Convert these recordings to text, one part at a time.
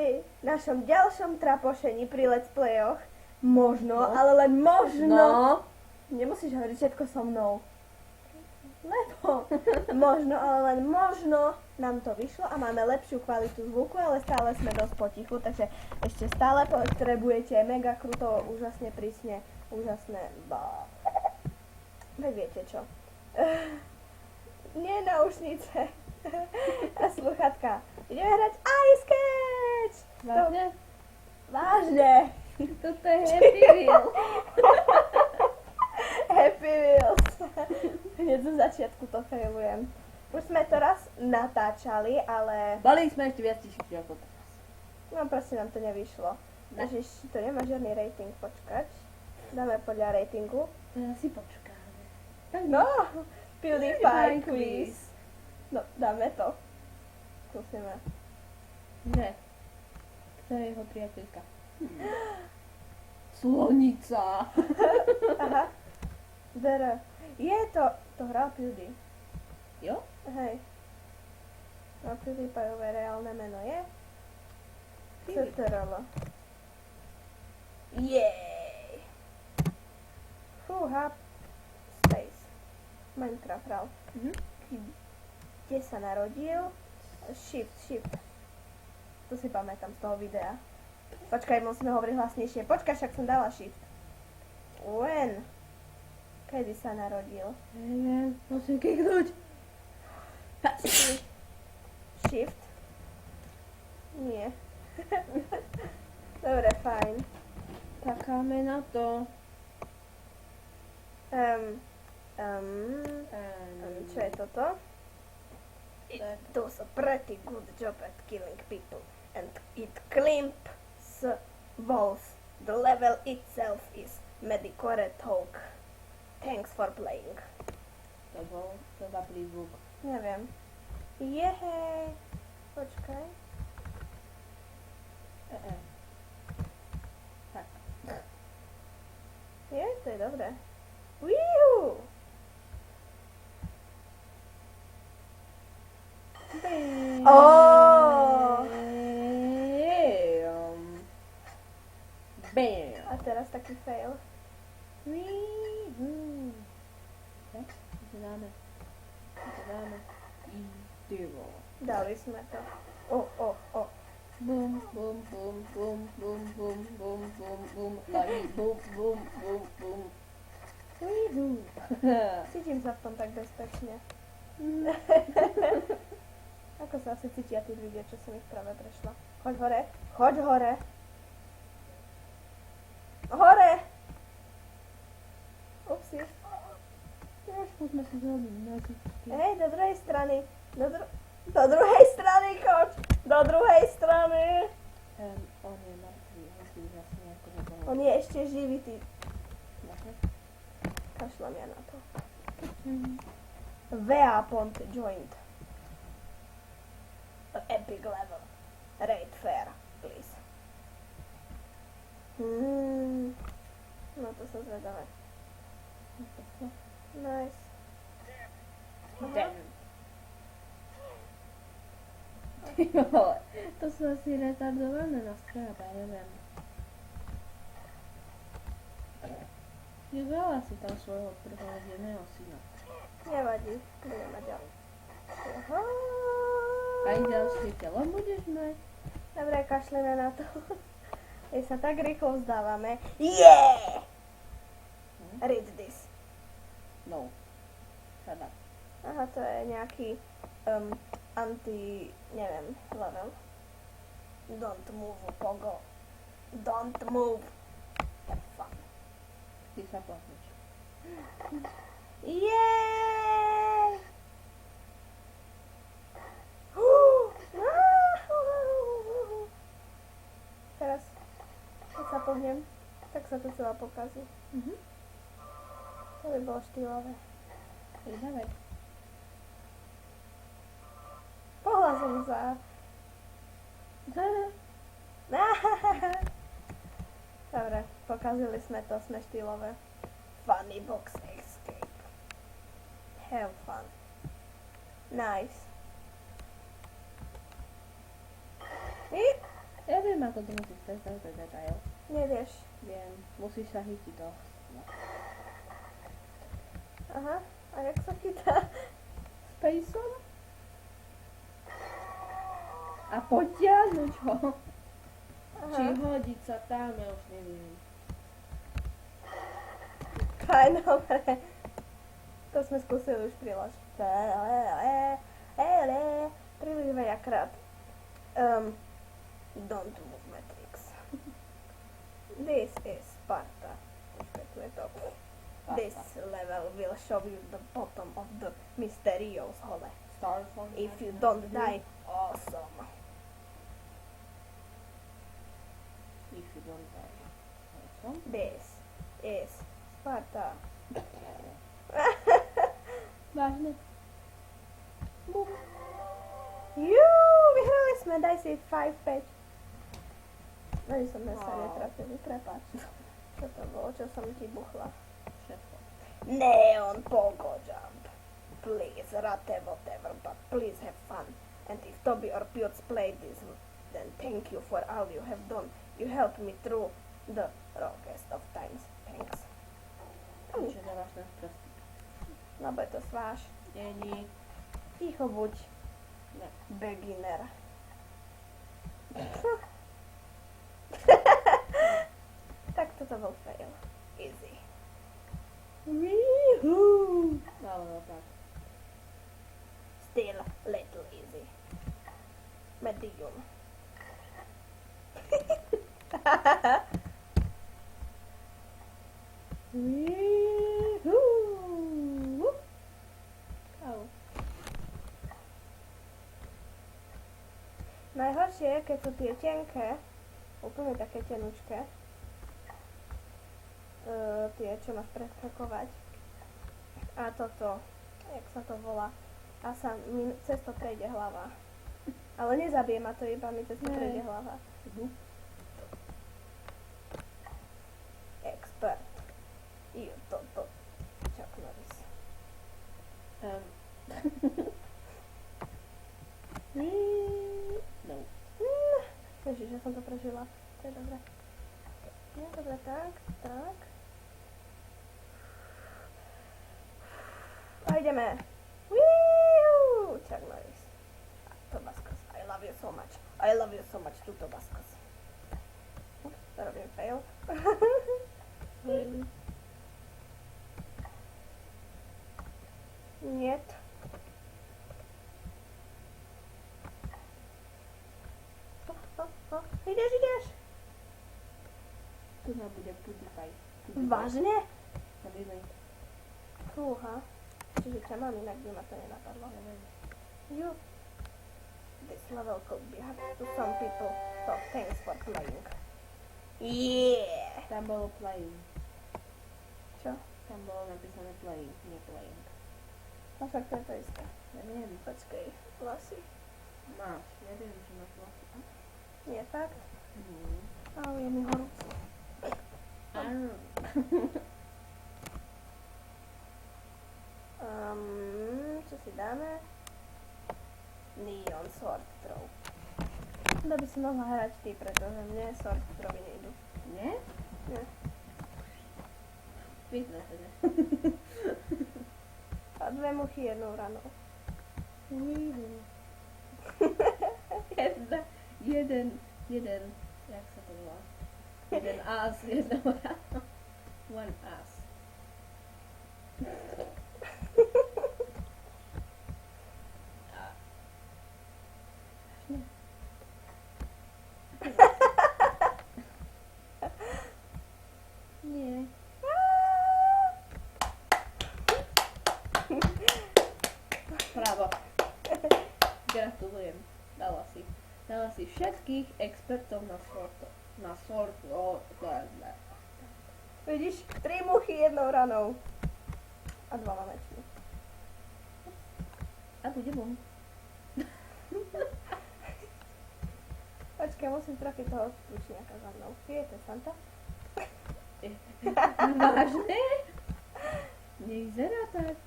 pri našom ďalšom trapošení pri let's playoch. Možno, ale len možno. Nemusíš hovoriť všetko so mnou. Lebo možno, ale len možno nám to vyšlo a máme lepšiu kvalitu zvuku, ale stále sme dosť potichu, takže ešte stále potrebujete mega kruto, úžasne prísne, úžasné. Veď viete čo. Nie náušnice a sluchatka. Ideme hrať Ice Catch! Vážne? Vážne! Toto je Happy Wheel. Happy Wheels. Hneď zo začiatku to failujem. Už sme to raz natáčali, ale Boli sme ešte viac tišší ako teraz. no proste nám to nevyšlo. Ježiš, to nemá žiadny rating, počkať. Dáme podľa ratingu. Si počkáme. Tak No, PewDiePie quiz. No, dáme to. Skúsime. Že? Kto je jeho priateľka? Slonica. Aha. To hral PewDie. Jo? Hej. No, PewDiePieové reálne meno je? CTRL. Jej! Fúha. Space. Minecraft hral. Kde sa narodil? Shift. To si pamätám z toho videa. Počkaj, musíme hovoriť hlasnejšie. Počkaj, však som dala shift. When? Kedy sa narodil? Neviem, musím kliknúť. Shift? Nie. Dobre, fajn. Takáme na to. Čo je toto? It does a pretty good job at killing people. And it climps walls. The level itself is Medicore Talk. Thanks for playing. To bol teda prízvuk. Neviem. Jehej. Počkaj. Tak. Je, to je dobré. Wiu! Oh! Bam. A teraz taký fail. Tak, to dáme. Idemo. Dali sme to. Bum, bum, bum, bum, bum, bum, bum, bum, bum. Dali bum, bum, bum, bum. Cítim sa v tom tak bezpečne. Ako sa asi cítia tí ľudia, čo som ich práve prešla. Choď hore. Choď hore. Hore! Upsi. Trošku sme si zhodli. Hej, do druhej strany. Do druhej strany, choď. Do druhej strany. On je mŕtvý, on si vlastne ako nebol. On je ešte živý, ty. Kašľam ja na to. Weapon joint. Epic level. Rate fair, please. No to sa zvedáme. Nice. Damn. To sú asi retardované nástroje, ja neviem. Nevrala si tam svojho prvorodeného syna. Nevadí, budem mať ďalej. Aj ďalšie telo budeš mať? Dobre, kašleme na to. My sa tak rýchlo vzdávame. Yeah! Read this. No. Shut up. Aha, to je nejaký neviem, level. Don't move, Pogo. Don't move. Have fun. Ty sa pohneš. Jej! Teraz, keď sa pohnem, tak sa to celá pokazí. To by bolo štýlové. Dávaj. Pohla som sa. Dobre, pokazili sme to, sme štýlové. Funny box escape. Have fun. Nice. Viem, ako to musíš predstaviť, to je detail. Nevieš. Viem, musíš sa chytiť toho. Aha, a jak sa chytá? Spaceom? A potiahnuť ho. Aha. Či hodiť sa tam, ja už neviem. To je dobré. To sme skúsili už príliš. Príliš veľakrát. Don't move Matrix. This is Sparta. Počkaj, tu je to. This level will show you the bottom of the mysterious hole. Starfall. If you don't die, awesome. If you don't die. Awesome. This is Sparta. Vážne? Vyhrali sme, daj si 5-5. Ani som sa netrafili, prepáč. Čo to bolo, čo som ti buchla? Všetko. Neon Pogo Jump. Please, rate whatever, but please have fun. And if Toby or Piotr played this, then thank you for all you have done. You helped me through the rockest of times. Thanks. Čiže dávaš ten prst. Lebo je to sváš. Není. Ticho buď. Ne. Beginner. Tak toto bol fail. Easy. Woohoo! Ale tak. Still little easy. Medium. Woohoo! Au. Najhoršie je, keď sú tie tenké, úplne také tenučké, tie, čo máš preskakovať. A toto, jak sa to volá, a sa mi cez to prejde hlava. Ale nezabije ma to, iba mi cez to Ne. prejde hlava. Expert. Toto. Chuck Norris. No. Ježiš, ja som to prežila. To je dobré. Nie, dobre, tak. A ideme. Woo! Chuck Norris. Tobascus. I love you so much. I love you so much too, Tobascus. Ups, to robím fail. Niet. Ideš. Tu nám bude PewDiePie. Vážne? Neviem. Fúha. Čiže ťa mám, inak by ma to nenapadlo. You. This level could be hard to some people, so thanks for playing. Yeah! Tam bolo playing. Čo? Tam bolo napísané playing, nie playing. No však to je to isté. Neviem. Počkej, vlasy. Máš, neviem, či máš vlasy. Nie fakt? Mm. Ale je mi horúco. Áno. Čo si dáme? Neon Sword Throw. To by si mohla hrať ty, pretože mne Sword Throwy nejdu. Nie? Nie. Vidno teda. A 2 muchy jednou ranou. Jeden, jak sa to volá? Jeden as, jednou ráno. One as. Nie. Bravo. Gratulujem. Dala si všetkých expertov na sword. Vidíš, 3 muchy jednou ranou. A 2 mamečky. A bude bom. Počkaj, musím trafiť toho tučniaka za mnou. Je to Santa? Vážne? Nevyzerá tak.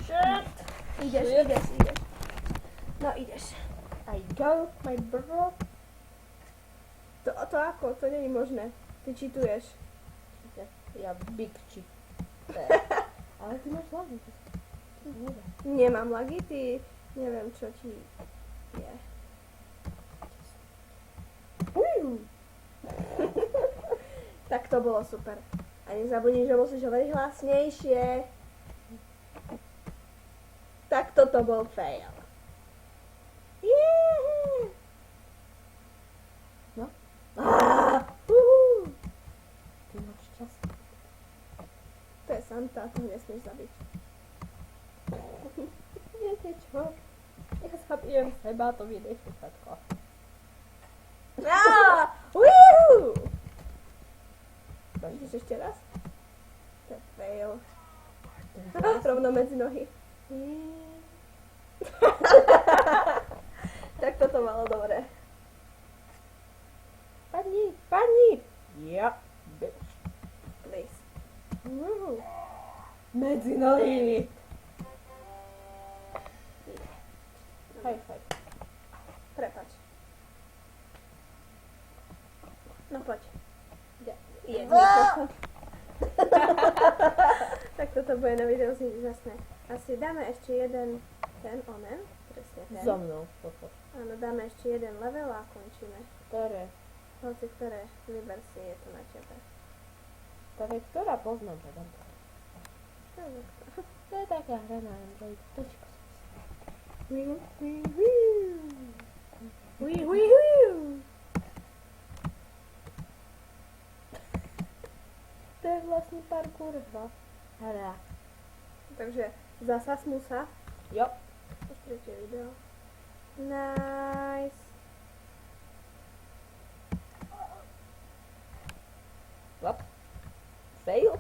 Shit. Ideš. No ideš. I go, my bro. To ako? To nie je možné. Ty čituješ. Ja big chip. Ale ty máš lagy. Nemám lagy, ty neviem čo ti je. Tak to bolo super. A nezabudni, že musíš hovoriť hlasnejšie. Tak toto bol fail. Yeah. No. Uhú. Ty máš čas. To je Santa, to nesmieš zabiť. Viete čo? Ja zabijem seba, to vyrieši všetko. Woohoo! Ideš ešte raz? To je fail. Rovno medzi nohy. Tak toto malo dobre. Padni! Ja, bitch. Please. Medzi nohy. High five. Prepač. No poď. Je. Tak toto bude na videu znieť úžasné. Asi dáme ešte jeden ten onen. Presne ten. So mnou. Toto. Áno, dáme ešte jeden level a končíme. Ktoré? Hoci ktoré, vyber si, je to na tebe. Ktorá poznám teda. To je taká hra na Android. Točko. To je vlastne parkour hra. Takže zasa smusa. Jo. Tretie video. Nice. What? Fail?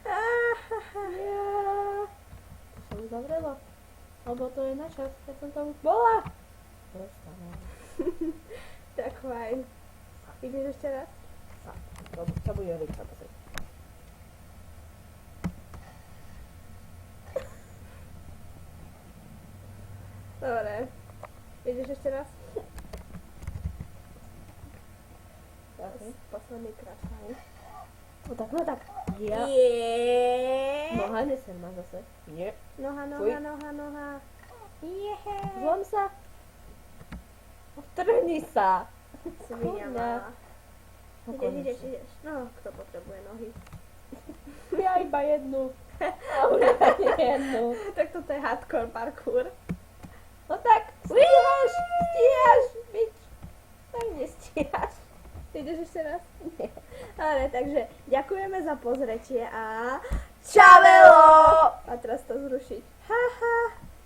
Ja. To sa uzavrelo. Lebo to je na čas, ja som tam už bola. Prestanem. Tak fajn. Ideš ešte raz? To sa bude rýchlo pozrieť. Dobre. Ideš ešte raz? Posledný krát, fajn. No tak. Ja. Yeah. Noha nesen má zase. Nie. Noha. Zlom sa. Odtrhni sa. Svinia Kurňa. malá. Ideš. No, kto potrebuje nohy? Ja iba jednu. A už ani jednu. Tak toto je hardcore parkour. No tak, stíhaš, bič. Tak nestíhaš. Ideš ešte raz? Nie. Dobre, takže ďakujeme za pozretie a čavelo! A teraz to zrušiť. Haha.